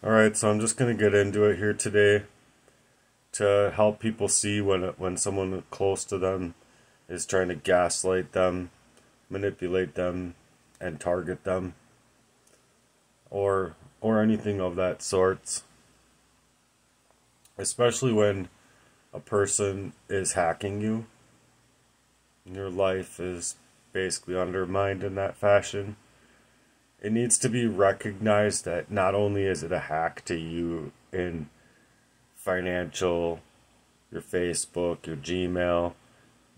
Alright, so I'm just going to get into it here today to help people see when someone close to them is trying to gaslight them, manipulate them, and target them, or anything of that sort. Especially when a person is hacking you, and your life is basically undermined in that fashion. It needs to be recognized that not only is it a hack to you in financial, your Facebook, your Gmail,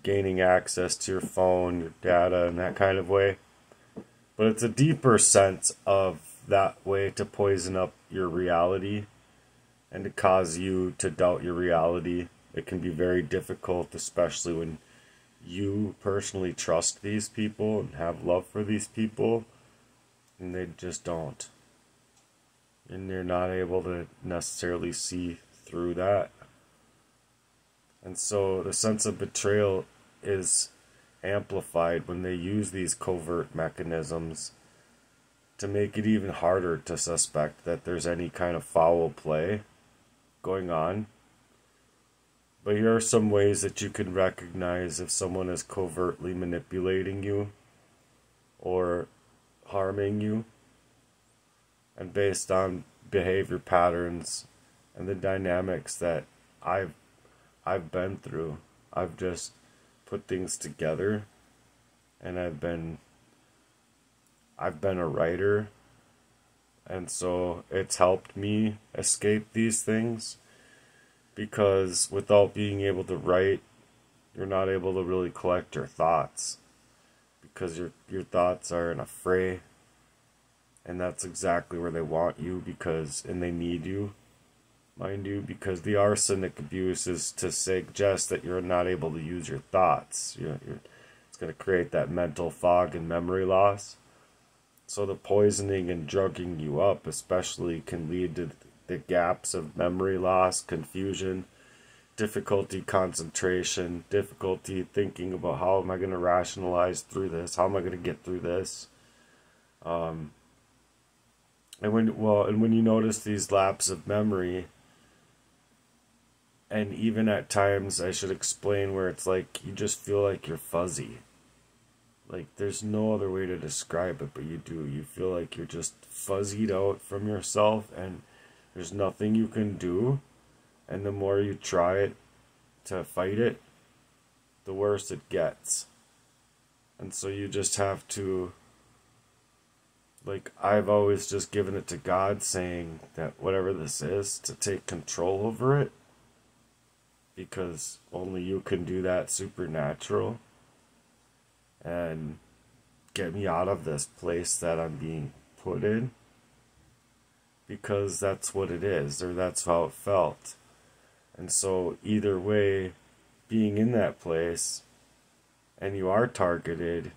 gaining access to your phone, your data, in that kind of way, but it's a deeper sense of that way to poison up your reality and to cause you to doubt your reality. It can be very difficult, especially when you personally trust these people and have love for these people, and they just don't. And you're not able to necessarily see through that. And so the sense of betrayal is amplified when they use these covert mechanisms to make it even harder to suspect that there's any kind of foul play going on. But here are some ways that you can recognize if someone is covertly manipulating you or harming you, and based on behavior patterns and the dynamics that I've been through. I've just put things together, and I've been a writer, and so it's helped me escape these things, because without being able to write, you're not able to really collect your thoughts, because your thoughts are in a fray, and that's exactly where they want you, and they need you, mind you, because the arsenic abuse is to suggest that you're not able to use your thoughts. It's going to create that mental fog and memory loss. So the poisoning and drugging you up especially can lead to the gaps of memory loss, confusion, difficulty concentration, difficulty thinking about how am I going to rationalize through this, how am I going to get through this. And when you notice these lapses of memory, and even at times, I should explain where it's like you just feel like you're fuzzy. Like there's no other way to describe it, but you do. You feel like you're just fuzzied out from yourself, and there's nothing you can do. And the more you try it to fight it, the worse it gets. And so you just have to, like, I've always just given it to God, saying that whatever this is, to take control over it, because only you can do that supernatural and get me out of this place that I'm being put in, because that's what it is, or that's how it felt. And so either way, being in that place and you are targeted,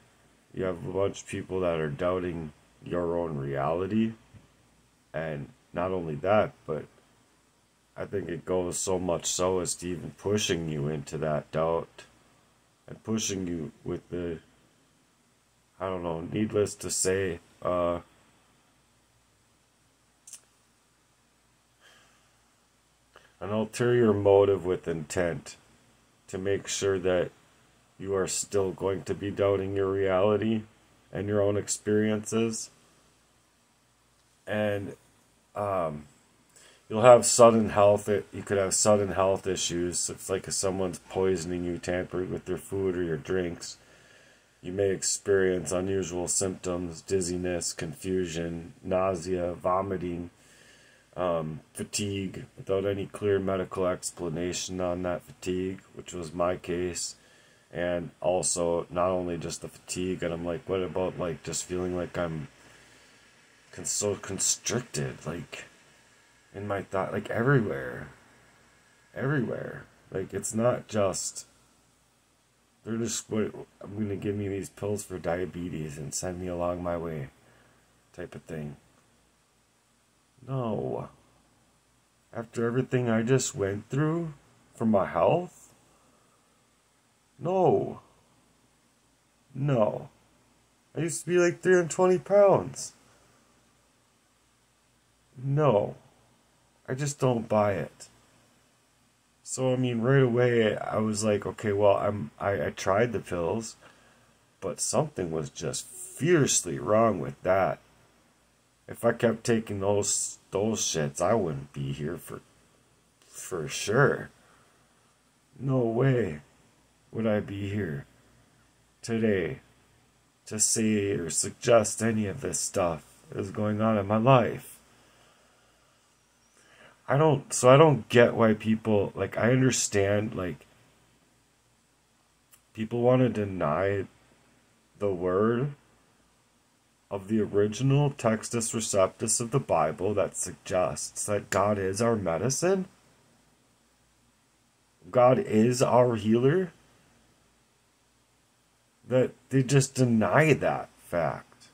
you have a bunch of people that are doubting your own reality. And not only that, but I think it goes so much so as to even pushing you into that doubt, and pushing you with the, I don't know, needless to say, an ulterior motive with intent to make sure that you are still going to be doubting your reality and your own experiences. And you'll have sudden health. You could have sudden health issues. It's like if someone's poisoning you, tampering with your food or your drinks. You may experience unusual symptoms: dizziness, confusion, nausea, vomiting, fatigue, without any clear medical explanation on that fatigue, which was my case. And also, not only just the fatigue, and I'm like, what about like just feeling like I'm so constricted, like in my thought, like everywhere. Like it's not just, they're just, what, I'm going to give me these pills for diabetes and send me along my way type of thing. No. After everything I just went through for my health? No. I used to be like 320 pounds. No. I just don't buy it. So I mean, right away I was like, okay, well, I tried the pills, but something was just fiercely wrong with that. If I kept taking those shits, I wouldn't be here for sure. No way would I be here today to say or suggest any of this stuff is going on in my life. I don't get why people, like, I understand, like, people want to deny the word of the original Textus Receptus of the Bible that suggests that God is our medicine. God is our healer. That they just deny that fact.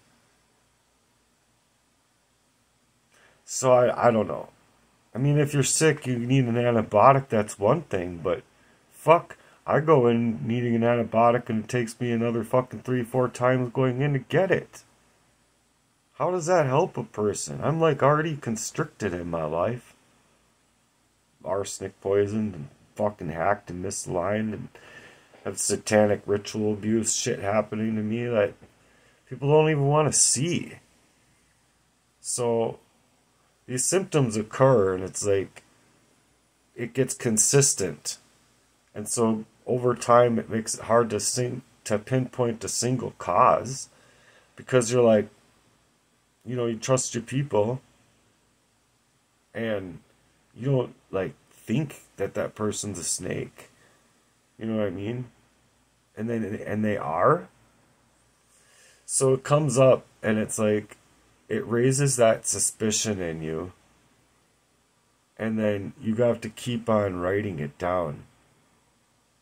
So I don't know. I mean, if you're sick, you need an antibiotic, that's one thing, but fuck, I go in needing an antibiotic and it takes me another fucking 3-4 times going in to get it. How does that help a person? I'm like already constricted in my life. Arsenic poisoned and fucking hacked and misaligned and have satanic ritual abuse shit happening to me that people don't even want to see. So these symptoms occur and it's like it gets consistent. And so over time it makes it hard to pinpoint a single cause, because you're like, you know, you trust your people and you don't like think that that person's a snake. You know what I mean? And they are. So it comes up and it's like it raises that suspicion in you. And then you have to keep on writing it down.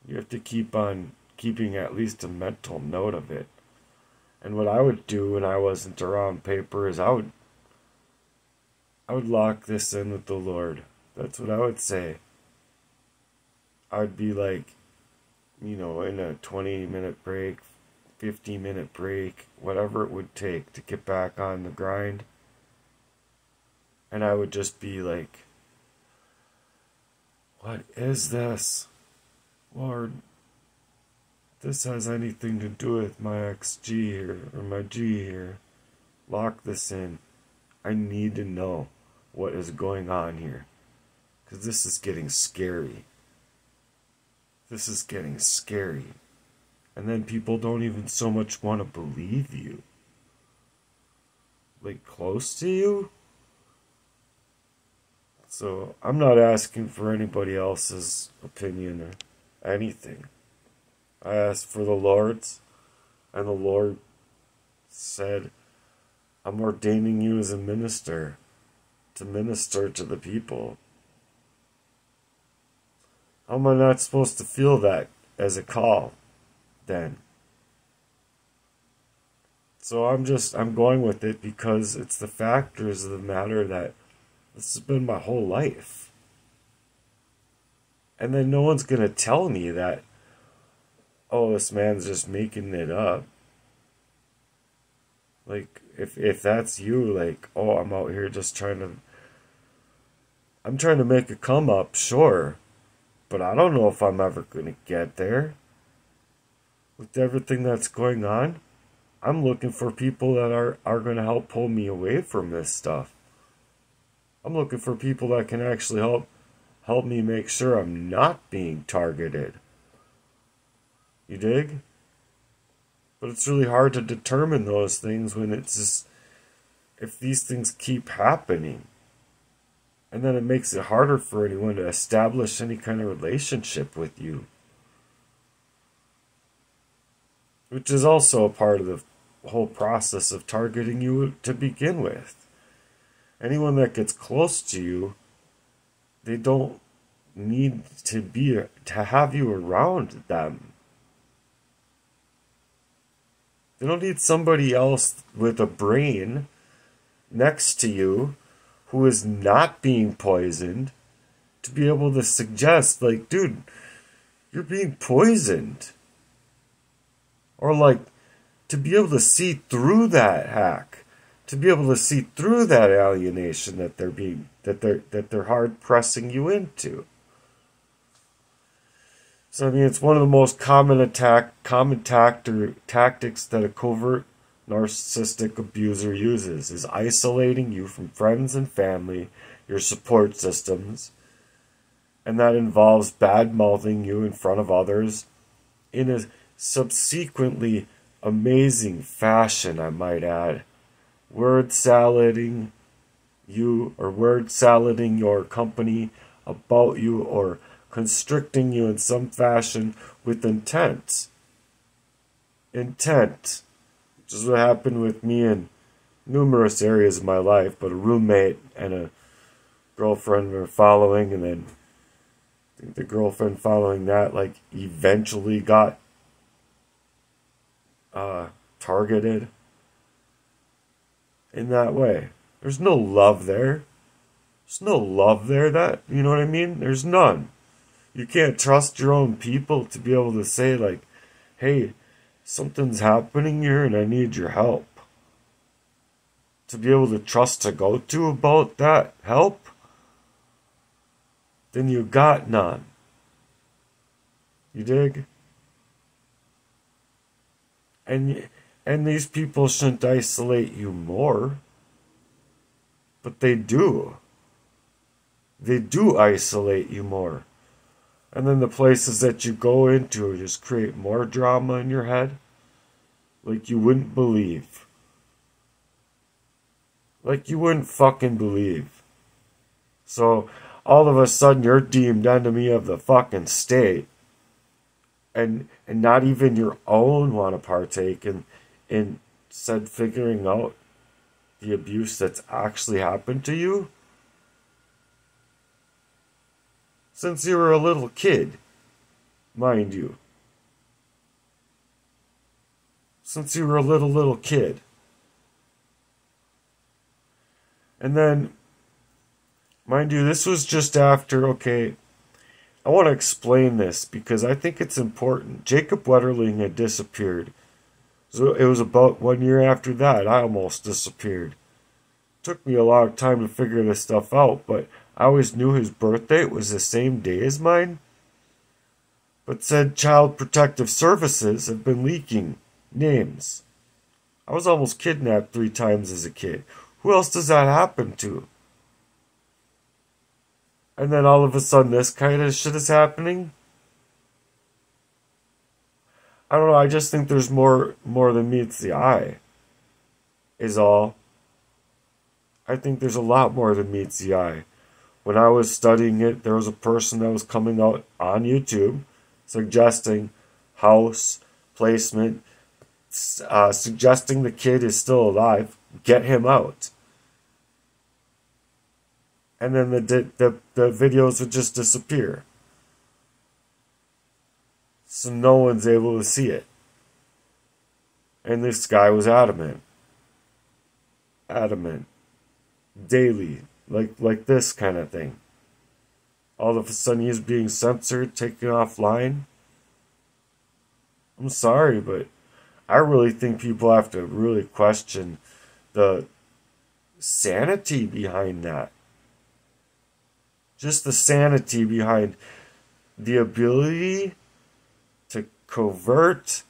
You have to keep on keeping at least a mental note of it. And what I would do when I wasn't around paper is I would lock this in with the Lord. That's what I would say. I'd be like, you know, in a 20-minute break, 15-minute break, whatever it would take to get back on the grind. And I would just be like, what is this? Lord, this has anything to do with my XG here, or my G here. Lock this in. I need to know what is going on here. Because this is getting scary. This is getting scary. And then people don't even so much want to believe you. Like, close to you? So, I'm not asking for anybody else's opinion or anything. I asked for the Lord's, and the Lord said, I'm ordaining you as a minister to minister to the people. How am I not supposed to feel that as a call then? So I'm going with it because it's the factors of the matter that this has been my whole life. And then no one's going to tell me that, oh, this man's just making it up. Like, if that's you, like, oh, I'm out here just I'm trying to make a come up, sure. But I don't know if I'm ever going to get there. With everything that's going on, I'm looking for people that are going to help pull me away from this stuff. I'm looking for people that can actually help me make sure I'm not being targeted. You dig? But it's really hard to determine those things when it's just, if these things keep happening. And then it makes it harder for anyone to establish any kind of relationship with you. Which is also a part of the whole process of targeting you to begin with. Anyone that gets close to you, they don't need to have you around them. They don't need somebody else with a brain next to you who is not being poisoned to be able to suggest, like, dude, you're being poisoned. Or, like, to be able to see through that hack. to be able to see through that alienation that they're hard pressing you into. So I mean, it's one of the most common tactics that a covert narcissistic abuser uses is isolating you from friends and family, your support systems, and that involves bad mouthing you in front of others in a subsequently amazing fashion, I might add. Word salading your company about you, or constricting you in some fashion with intent. Intent, which is what happened with me in numerous areas of my life, but a roommate and a girlfriend were following, and then I think the girlfriend following that, like, eventually got targeted in that way. There's no love there. There's no love there. That, you know what I mean? There's none. You can't trust your own people to be able to say, like, hey, something's happening here and I need your help. To be able to trust to go to about that help, then you got none. You dig? And these people shouldn't isolate you more. But they do. They do isolate you more. And then the places that you go into just create more drama in your head. Like you wouldn't believe. Like you wouldn't fucking believe. So all of a sudden you're deemed enemy of the fucking state. And not even your own want to partake in said figuring out the abuse that's actually happened to you. Since you were a little kid, mind you. Since you were a little kid. And then, mind you, this was just after, okay, I want to explain this because I think it's important. Jacob Wetterling had disappeared. So it was about 1 year after that, I almost disappeared. It took me a long time to figure this stuff out, but I always knew his birth date was the same day as mine. But said Child Protective Services have been leaking names. I was almost kidnapped 3 times as a kid. Who else does that happen to? And then all of a sudden this kind of shit is happening? I don't know, I just think there's more than meets the eye. Is all. I think there's a lot more than meets the eye. When I was studying it, there was a person that was coming out on YouTube suggesting house placement, suggesting the kid is still alive, get him out. And then the videos would just disappear. So no one's able to see it. And this guy was adamant. Adamant. Daily. Like this kind of thing. All of a sudden he's being censored, taken offline. I'm sorry, but I really think people have to really question the sanity behind that. Just the sanity behind the ability to covert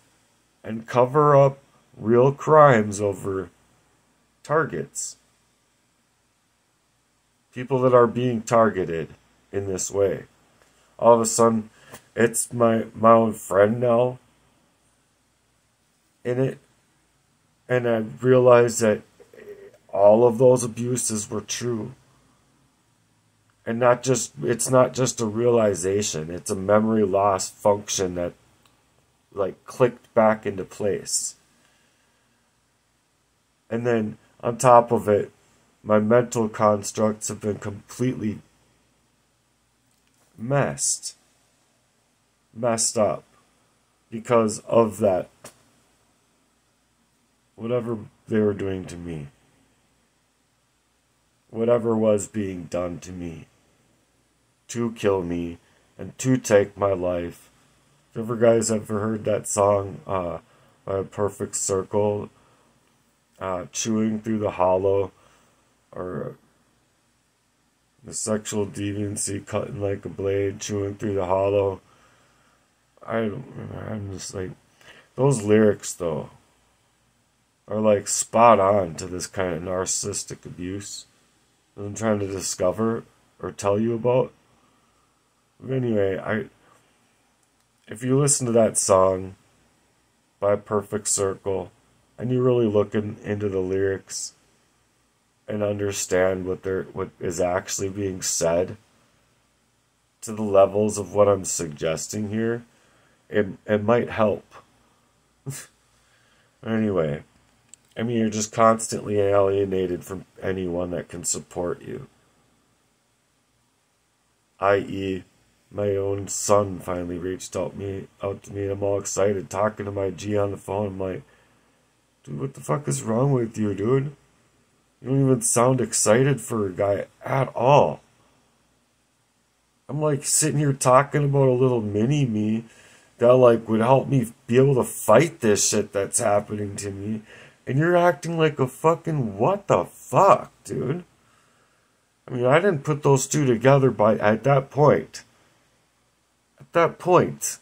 and cover up real crimes over targets. People that are being targeted in this way. All of a sudden, it's my own friend now in it. And I realized that all of those abuses were true. And it's not just a realization, it's a memory loss function that like clicked back into place. And then on top of it, my mental constructs have been completely messed up because of that, whatever they were doing to me, whatever was being done to me, to kill me and to take my life. If you ever guys ever heard that song by Perfect Circle, chewing through the hollow, or the sexual deviancy cutting like a blade, chewing through the hollow. I'm just like, those lyrics though are like spot on to this kind of narcissistic abuse that I'm trying to discover or tell you about. But anyway, if you listen to that song by Perfect Circle and you really look into the lyrics and understand what is actually being said to the levels of what I'm suggesting here, it might help. Anyway, I mean, you're just constantly alienated from anyone that can support you. I.e., my own son finally reached out to me, and I'm all excited, talking to my G on the phone. I'm like, dude, what the fuck is wrong with you, dude? You don't even sound excited for a guy at all. I'm like sitting here talking about a little mini me that like would help me be able to fight this shit that's happening to me. And you're acting like a fucking what the fuck, dude? I mean, I didn't put those two together at that point. At that point,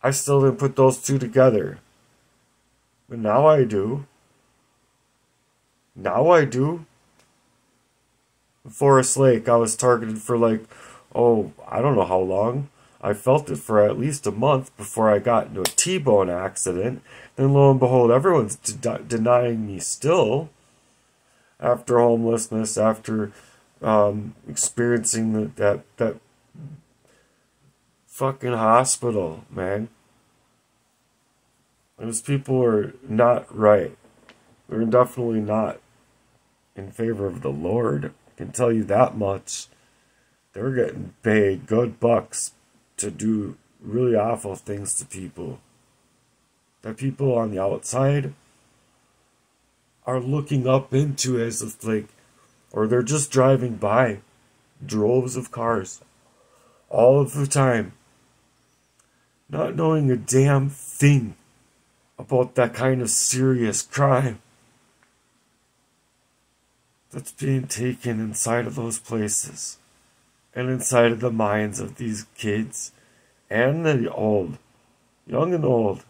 I still didn't put those two together. But now I do. Now I do. In Forest Lake, I was targeted for like, I don't know how long. I felt it for at least a month before I got into a T-bone accident. Then lo and behold, everyone's denying me still. After homelessness, after experiencing that fucking hospital, man. Those people are not right. They're definitely not in favor of the Lord. I can tell you that much. They're getting paid good bucks to do really awful things to people. That people on the outside are looking up into as if like, or they're just driving by droves of cars all of the time, not knowing a damn thing about that kind of serious crime that's being taken inside of those places and inside of the minds of these kids and the old, young and old.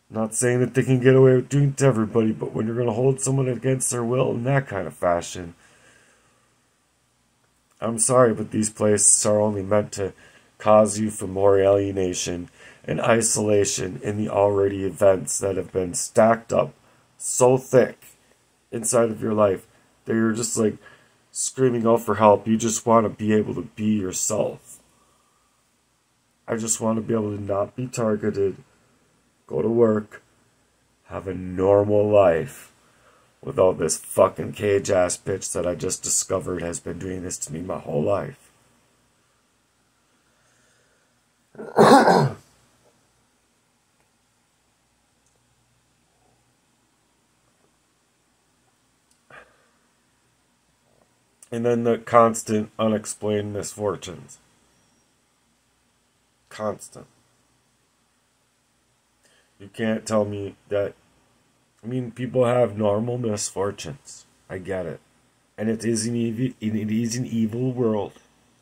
Not saying that they can get away with doing it to everybody, but when you're going to hold someone against their will in that kind of fashion, I'm sorry, but these places are only meant to cause you for more alienation and isolation in the already events that have been stacked up so thick inside of your life that you're just like screaming out for help. You just want to be able to be yourself. I just want to be able to not be targeted, go to work, have a normal life without this fucking cage ass bitch that I just discovered has been doing this to me my whole life. And then the constant unexplained misfortunes. Constant. You can't tell me that. I mean, people have normal misfortunes. I get it. And it is an evil world.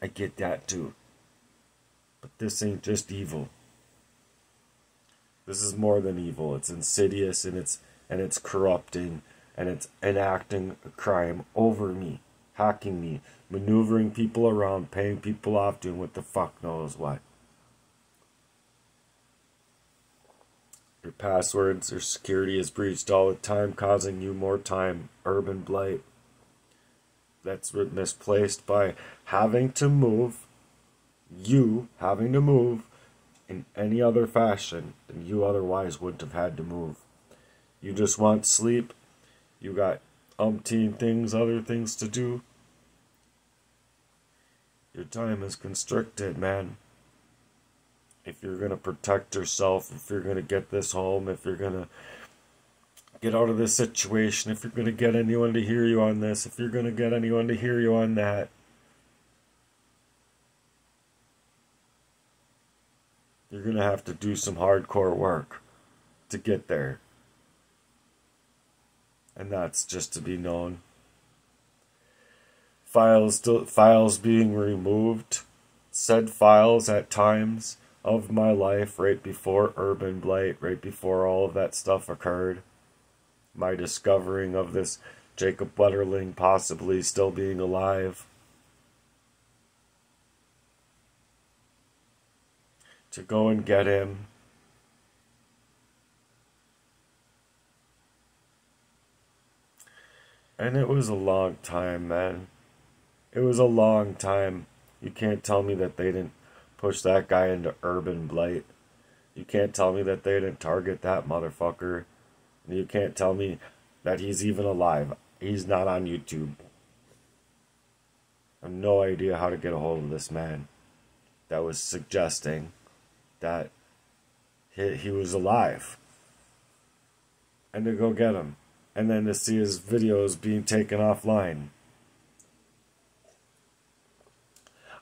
I get that too. But this ain't just evil. This is more than evil. It's insidious and it's corrupting and it's enacting a crime over me, hacking me, maneuvering people around, paying people off, doing what the fuck knows what. Your passwords, your security is breached all the time, causing you more time. Urban blight. That's misplaced by having to move. You having to move in any other fashion than you otherwise wouldn't have had to move. You just want sleep. You got umpteen things, other things to do. Your time is constricted, man. If you're going to protect yourself, if you're going to get this home, if you're going to get out of this situation, if you're going to get anyone to hear you on this, if you're going to get anyone to hear you on that, you're going to have to do some hardcore work. to get there. And that's just to be known. Files being removed. Said files at times of my life right before Urban Blight, right before all of that stuff occurred. My discovering of this Jacob Wetterling possibly still being alive. To go and get him. And it was a long time, man. It was a long time. You can't tell me that they didn't push that guy into Urban Blight. You can't tell me that they didn't target that motherfucker. You can't tell me that he's even alive. He's not on YouTube. I have no idea how to get a hold of this man that was suggesting that he was alive. And to go get him. And then to see his videos being taken offline.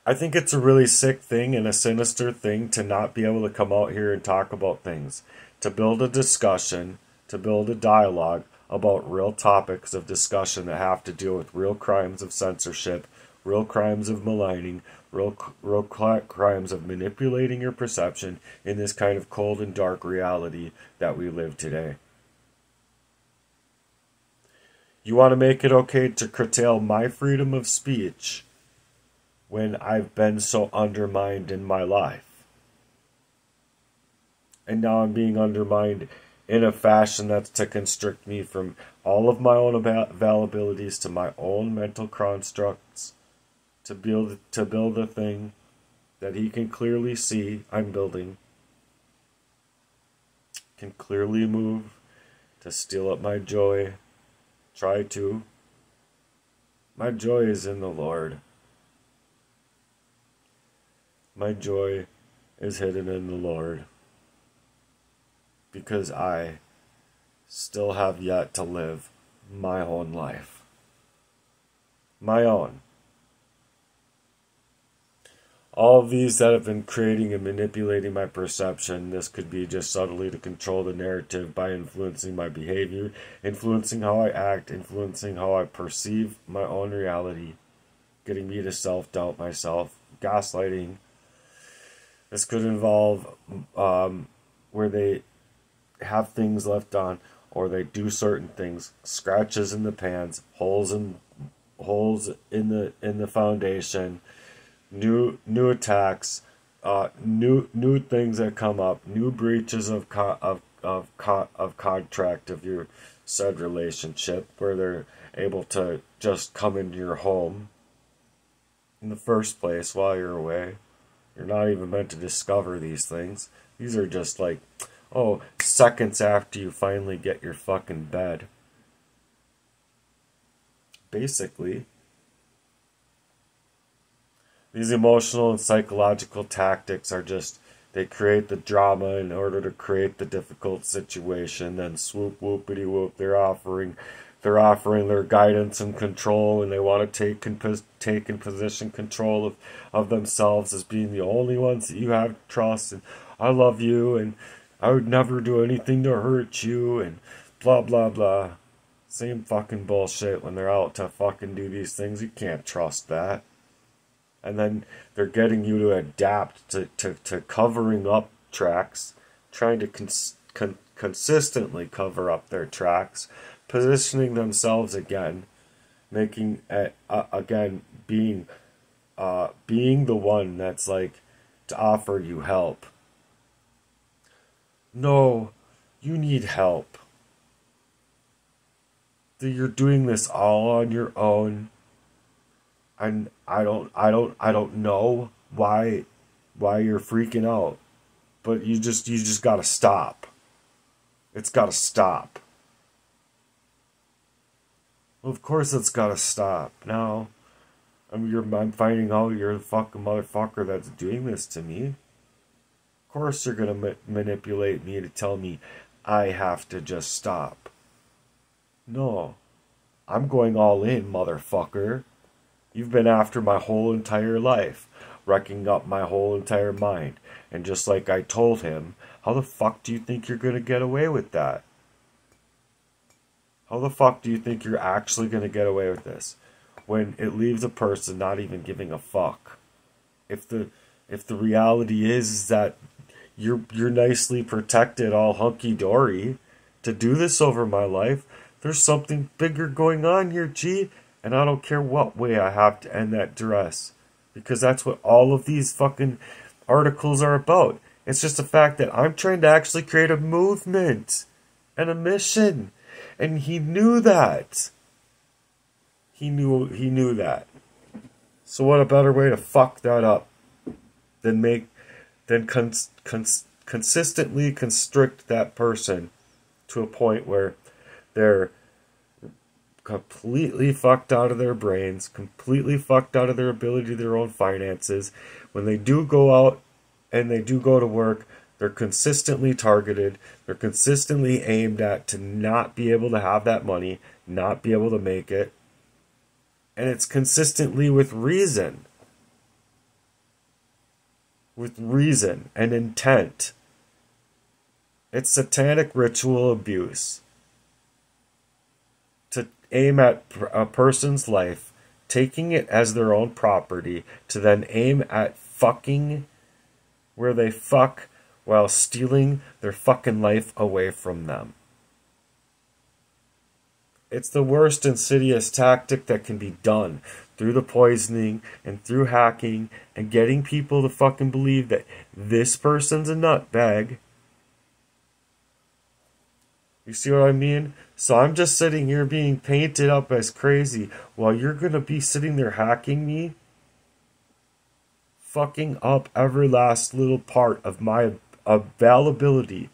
I think it's a really sick thing and a sinister thing to not be able to come out here and talk about things. To build a discussion, to build a dialogue about real topics of discussion that have to deal with real crimes of censorship, real crimes of maligning, real crimes of manipulating your perception in this kind of cold and dark reality that we live today. You want to make it okay to curtail my freedom of speech when I've been so undermined in my life. And now I'm being undermined in a fashion that's to constrict me from all of my own availabilities to my own mental constructs to build a thing that he can clearly see I'm building, can clearly move to steal up my joy, try to. My joy is in the Lord. My joy is hidden in the Lord. Because I still have yet to live my own life. My own. All of these that have been creating and manipulating my perception, this could be just subtly to control the narrative by influencing my behavior, influencing how I act, influencing how I perceive my own reality, getting me to self-doubt myself, gaslighting. This could involve where they have things left on, or they do certain things, scratches in the pans, holes in the foundation, new attacks, new things that come up, new breaches of contract of your said relationship, where they're able to just come into your home in the first place while you're away. You're not even meant to discover these things. These are just like, seconds after you finally get your fucking bed. Basically, these emotional and psychological tactics are just, they create the drama in order to create the difficult situation. Then swoop, whoopity whoop, they're offering their guidance and control, and they want to take in position control of themselves as being the only ones that you have to trust, and I love you, and I would never do anything to hurt you, and blah blah blah. Same fucking bullshit when they're out to fucking do these things. You can't trust that. And then they're getting you to adapt to covering up tracks, trying to consistently cover up their tracks, positioning themselves again, making again being the one that's like to offer you help. No, you need help. You're doing this all on your own, and I don't know why you're freaking out, but you just gotta stop. It's gotta stop. Well, of course it's gotta stop. Now, I'm finding out you're the fucking motherfucker that's doing this to me. Of course you're gonna manipulate me to tell me I have to just stop. No, I'm going all in, motherfucker. You've been after my whole entire life. wrecking up my whole entire mind. And just like I told him, how the fuck do you think you're going to get away with that? How the fuck do you think you're actually going to get away with this? When it leaves a person not even giving a fuck. If the reality is that you're nicely protected, all hunky-dory, to do this over my life, there's something bigger going on here, G. And I don't care what way I have to end that duress. Because that's what all of these fucking articles are about. It's just the fact that I'm trying to actually create a movement and a mission. And he knew that. He knew that. So what a better way to fuck that up than consistently constrict that person to a point where they're completely fucked out of their brains, completely fucked out of their ability to their own finances. When they do go out and they do go to work, they're consistently targeted, they're consistently aimed at to not be able to have that money, not be able to make it. And it's consistently with reason. With reason and intent. It's satanic ritual abuse. To aim at a person's life, taking it as their own property, to then aim at fucking where they fuck while stealing their fucking life away from them. It's the worst insidious tactic that can be done through the poisoning and through hacking and getting people to fucking believe that this person's a nutbag. You see what I mean? So I'm just sitting here being painted up as crazy while you're gonna be sitting there hacking me, fucking up every last little part of my availability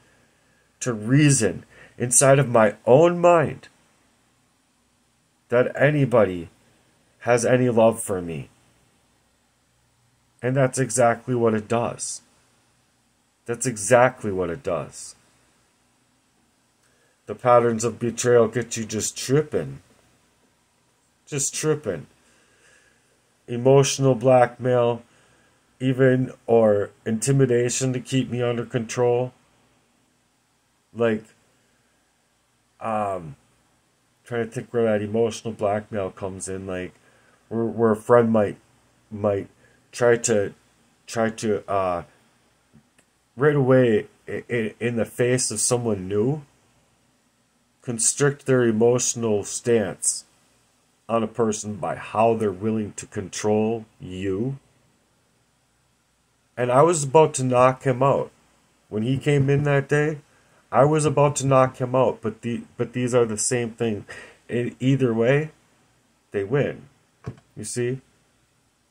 to reason inside of my own mind that anybody has any love for me. And that's exactly what it does. That's exactly what it does. The patterns of betrayal get you just tripping. Just tripping. Emotional blackmail, even, or intimidation to keep me under control. Like, trying to think where that emotional blackmail comes in. Like, where a friend might try to right away in the face of someone new, constrict their emotional stance on a person by how they're willing to control you. And I was about to knock him out. When he came in that day, I was about to knock him out, but these are the same thing. Either way, they win. You see?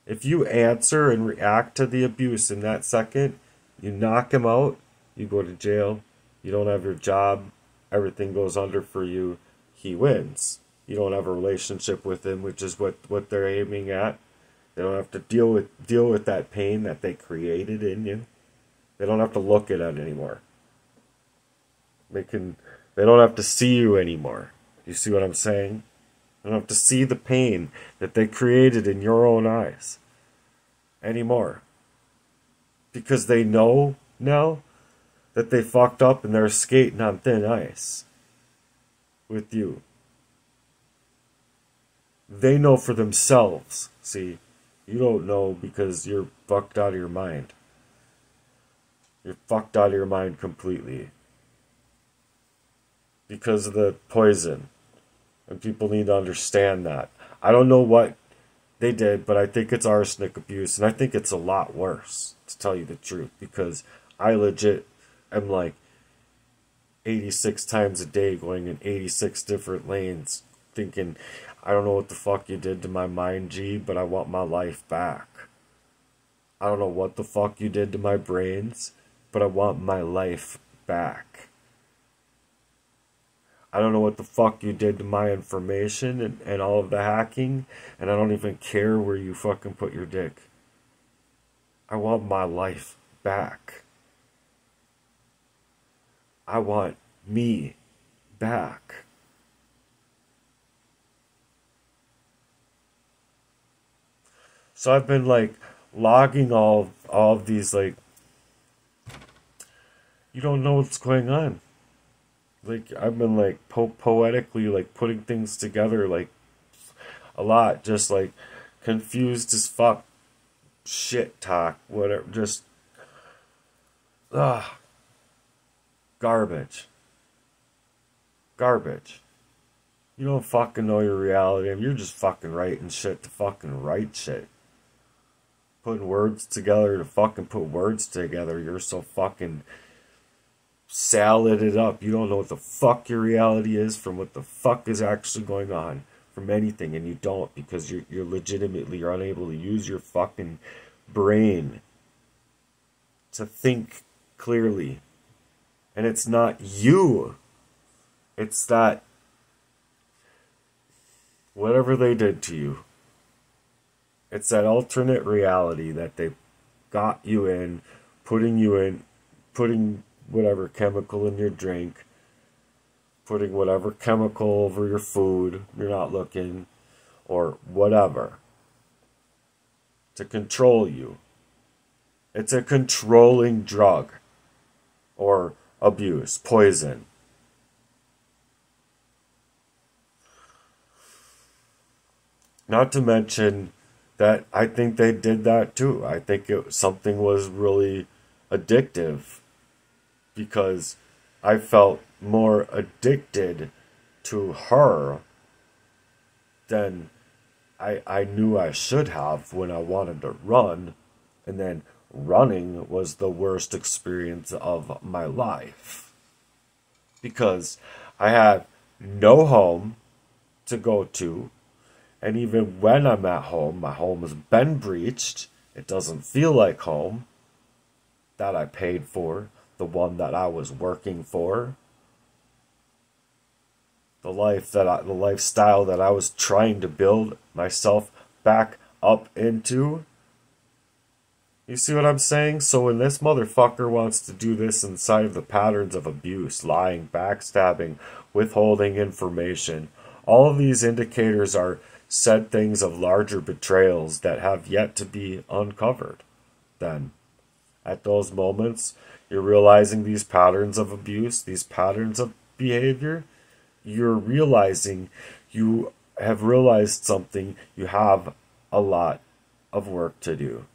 If you answer and react to the abuse in that second, you knock him out, you go to jail, you don't have your job, everything goes under for you, he wins. You don't have a relationship with him, which is what they're aiming at. They don't have to deal with that pain that they created in you. They don't have to look at it anymore. They don't have to see you anymore. You see what I'm saying? They don't have to see the pain that they created in your own eyes anymore. Because they know now that they fucked up and they're skating on thin ice with you. They know for themselves. See, you don't know because you're fucked out of your mind. You're fucked out of your mind completely. Because of the poison. And people need to understand that. I don't know what they did, but I think it's arsenic abuse. And I think it's a lot worse, to tell you the truth. Because I legit am like 86 times a day going in 86 different lanes. Thinking, I don't know what the fuck you did to my mind, G, but I want my life back. I don't know what the fuck you did to my brains, but I want my life back. I don't know what the fuck you did to my information and all of the hacking, and I don't even care where you fucking put your dick. I want my life back. I want me back. So I've been like logging all of these, like, you don't know what's going on. Like, I've been, like, poetically, like, putting things together, like, a lot, just, like, confused as fuck, shit talk, whatever, just, ugh, garbage. Garbage. You don't fucking know your reality, and you're just fucking writing shit to fucking write shit. Putting words together to fucking put words together. You're so fucking saladed up. You don't know what the fuck your reality is from what the fuck is actually going on from anything, and you don't, because you're legitimately, you're unable to use your fucking brain to think clearly. And it's not you. It's that whatever they did to you. It's that alternate reality that they got you in, putting whatever chemical in your drink, putting whatever chemical over your food, you're not looking, or whatever, to control you. It's a controlling drug, or abuse, poison. Not to mention that I think they did that too. I think something was really addictive, because I felt more addicted to her than I knew I should have when I wanted to run. And then running was the worst experience of my life, because I have no home to go to. And even when I'm at home, my home has been breached. It doesn't feel like home that I paid for, the one that I was working for, the lifestyle that I was trying to build myself back up into. You see what I'm saying? So when this motherfucker wants to do this inside of the patterns of abuse, lying, backstabbing, withholding information, all of these indicators are said things of larger betrayals that have yet to be uncovered. Then, at those moments, you're realizing these patterns of abuse, these patterns of behavior. You're realizing you have realized something. You have a lot of work to do.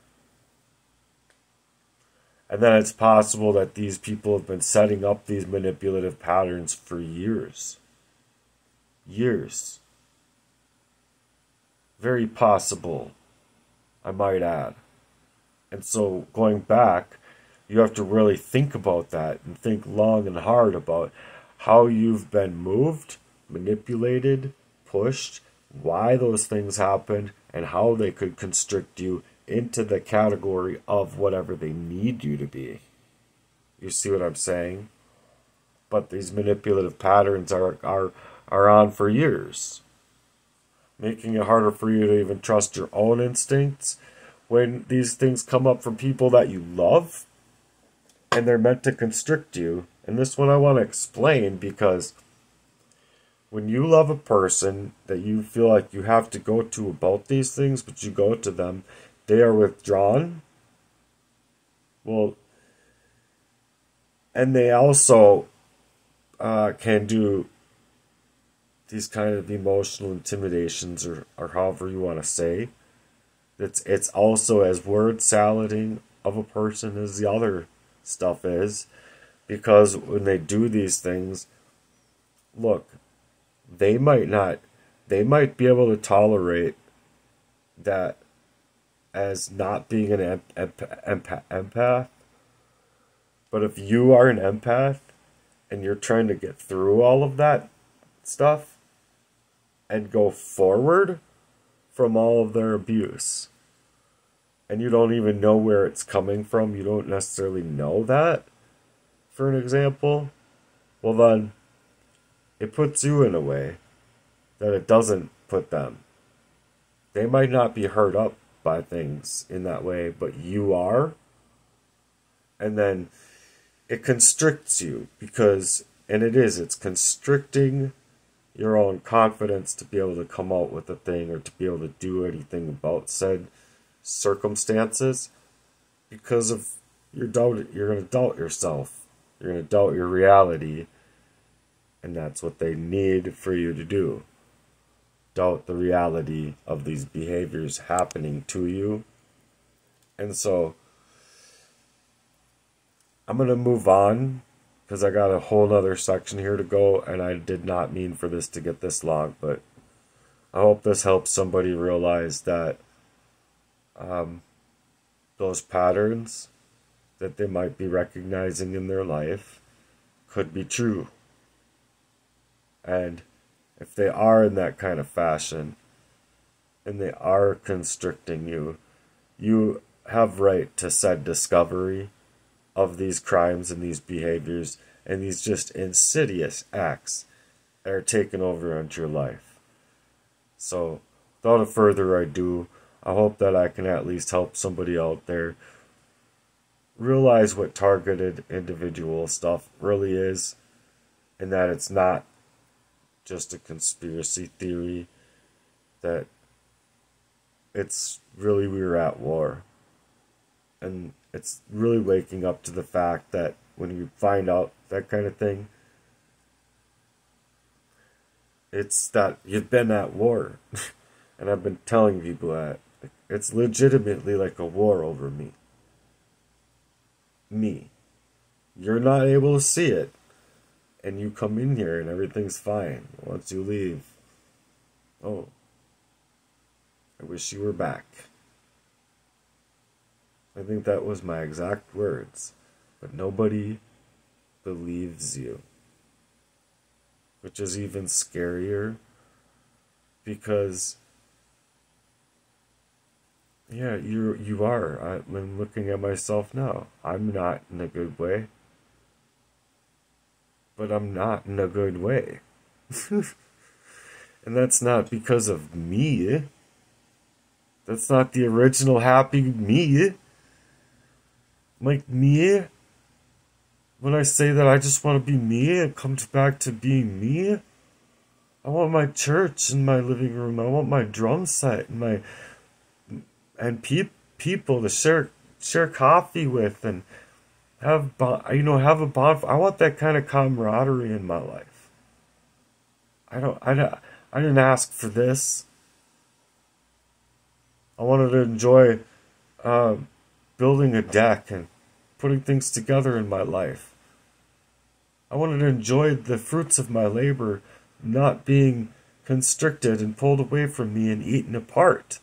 And then it's possible that these people have been setting up these manipulative patterns for years. Years. Very possible, I might add. And so going back, you have to really think about that and think long and hard about how you've been moved, manipulated, pushed, why those things happened, and how they could constrict you into the category of whatever they need you to be. You see what I'm saying? But these manipulative patterns are on for years, making it harder for you to even trust your own instincts when these things come up from people that you love and they're meant to constrict you. And this one I want to explain, because when you love a person that you feel like you have to go to about these things, but you go to them, they are withdrawn. Well, and they also can do these kind of emotional intimidations, or however you want to say. It's also as word salading of a person as the other stuff is, because when they do these things, look, they might be able to tolerate that as not being an empath, but if you are an empath and you're trying to get through all of that stuff and go forward from all of their abuse, and you don't even know where it's coming from, you don't necessarily know that, for an example, well then, it puts you in a way that it doesn't put them. They might not be hurt up by things in that way, but you are. And then it constricts you, because, and it's constricting your own confidence to be able to come out with a thing or to be able to do anything about said circumstances because of you're going to doubt yourself. You're going to doubt your reality, and that's what they need for you to do. Doubt the reality of these behaviors happening to you. And so I'm going to move on because I got a whole other section here to go, and I did not mean for this to get this long, but I hope this helps somebody realize that those patterns that they might be recognizing in their life could be true. And if they are in that kind of fashion and they are constricting you, you have right to said discovery of these crimes and these behaviors and these just insidious acts that are taking over into your life. So, without a further ado, I hope that I can at least help somebody out there realize what targeted individual stuff really is, and that it's not just a conspiracy theory, that it's really we were at war. And it's really waking up to the fact that when you find out that kind of thing, it's that you've been at war. And I've been telling people that it's legitimately like a war over me. Me. You're not able to see it, and you come in here and everything's fine. Once you leave, oh, I wish you were back. I think that was my exact words. But nobody believes you. Which is even scarier, because yeah, you are. I'm looking at myself now. I'm not in a good way. But I'm not in a good way. And that's not because of me. That's not the original happy me. Like me, when I say that I just want to be me, it comes back to being me. I want my church in my living room. I want my drum set and people to share coffee with and have a bonfire. I want that kind of camaraderie in my life. I didn't ask for this. I wanted to enjoy building a deck and putting things together in my life. I wanted to enjoy the fruits of my labor not being constricted and pulled away from me and eaten apart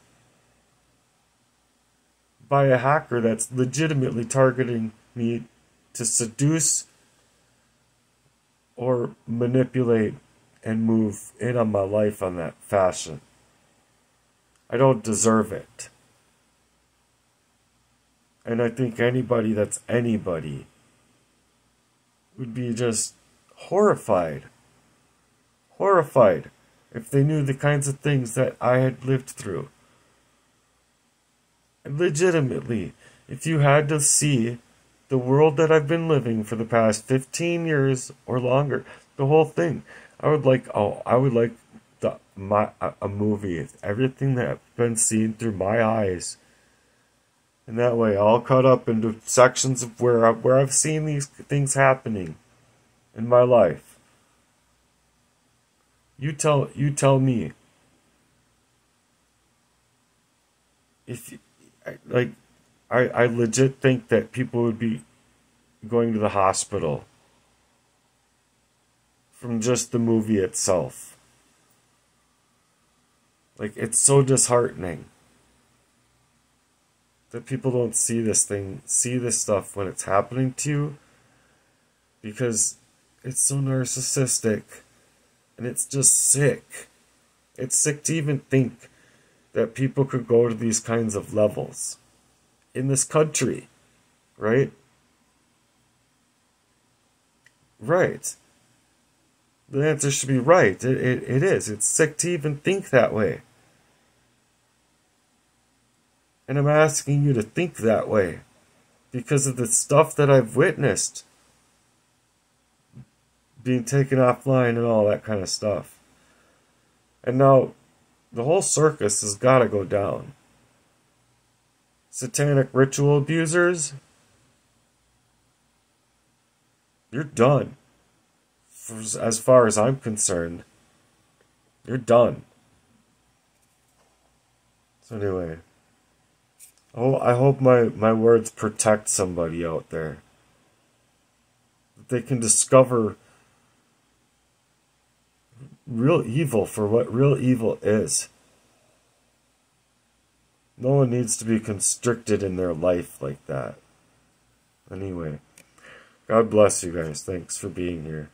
by a hacker that's legitimately targeting me to seduce or manipulate and move in on my life on that fashion. I don't deserve it. And I think anybody that's anybody would be just horrified if they knew the kinds of things that I had lived through. And legitimately, if you had to see the world that I've been living for the past 15 years or longer, the whole thing, I would like a movie, everything that I've been seeing through my eyes. And that way, all cut up into sections of where I've seen these things happening in my life. You tell me if I legit think that people would be going to the hospital from just the movie itself. Like, it's so disheartening that people don't see this stuff when it's happening to you, because it's so narcissistic and it's just sick. It's sick to even think that people could go to these kinds of levels in this country, right? Right. The answer should be right. It is. It's sick to even think that way. And I'm asking you to think that way because of the stuff that I've witnessed being taken offline and all that kind of stuff. And now the whole circus has got to go down. satanic ritual abusers, you're done. As far as I'm concerned, you're done. So anyway, I hope my words protect somebody out there. That they can discover real evil for what real evil is. No one needs to be constricted in their life like that. Anyway, God bless you guys. Thanks for being here.